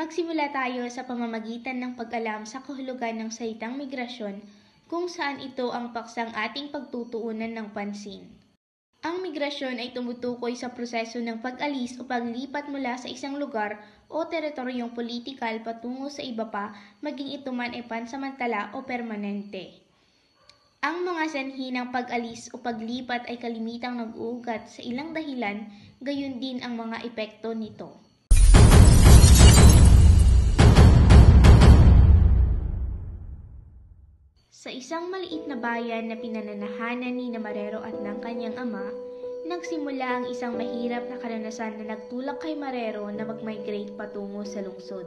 Magsimula tayo sa pamamagitan ng pag-alam sa kahulugan ng salitang migrasyon kung saan ito ang paksang ating pagtutuunan ng pansin. Ang migrasyon ay tumutukoy sa proseso ng pag-alis o paglipat mula sa isang lugar o teritoryong politikal patungo sa iba pa, maging ito man ay pansamantala o permanente. Ang mga sanhi ng pag-alis o paglipat ay kalimitang nag-uugat sa ilang dahilan, gayon din ang mga epekto nito. Sa isang maliit na bayan na pinananahanan ni Marero at ng kanyang ama, nagsimula ang isang mahirap na karanasan na nagtulak kay Marero na mag-migrate patungo sa lungsod.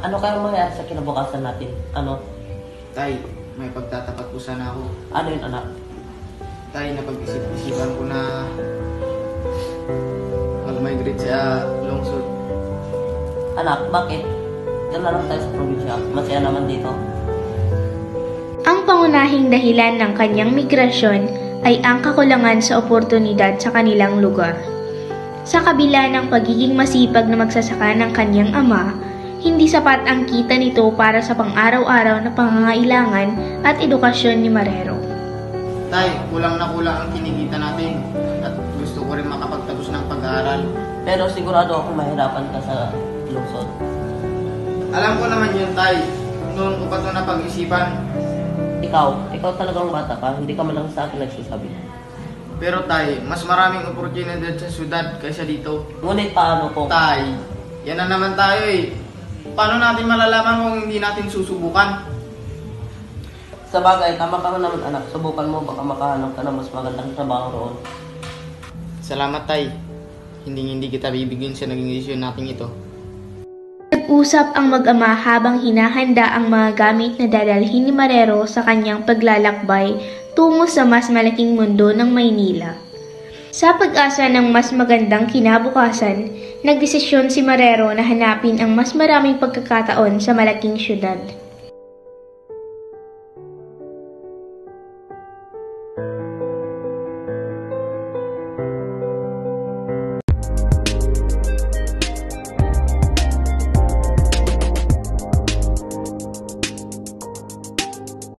Ano kayang mangyayari sa kinabukasan natin? Tay, may pagtatapat po sana ako. Ano yun, anak? Tay, napag-isip-isipan ko na mag-migrate sa lungsod. Anak, bakit? Diyan na lang tayo sa probinsya. Masaya naman dito. Ang pangunahing dahilan ng kanyang migrasyon ay ang kakulangan sa oportunidad sa kanilang lugar. Sa kabila ng pagiging masipag na magsasaka ng kanyang ama, hindi sapat ang kita nito para sa pang-araw-araw na pangangailangan at edukasyon ni Marero. Tay, kulang na kulang ang kinikita natin at gusto ko rin makapagtapos ng pag-aaral. Pero sigurado akong mahirapan ka sa lungsod. Alam ko naman yun, Tay. Noon ko pa ito napag-isipan. Ikaw talagang bata ka, hindi ka man lang sa akin nagsasabi. Pero Tay, mas maraming oportunidad sa syudad kaysa dito. Ngunit paano kung... Tay, yan na naman tayo eh. Paano natin malalaman kung hindi natin susubukan? Sa bagay, tama ka naman anak. Subukan mo, baka makahanap ka ng mas magandang trabaho roon. Salamat, Tay. Hindi kita bibigyan sa naging desisyon natin ito. Nag-usap ang mag-ama habang hinahanda ang mga gamit na dadalhin ni Marero sa kanyang paglalakbay tungo sa mas malaking mundo ng Maynila. Sa pag-asa ng mas magandang kinabukasan, nagdesisyon si Marero na hanapin ang mas maraming pagkakataon sa malaking syudad.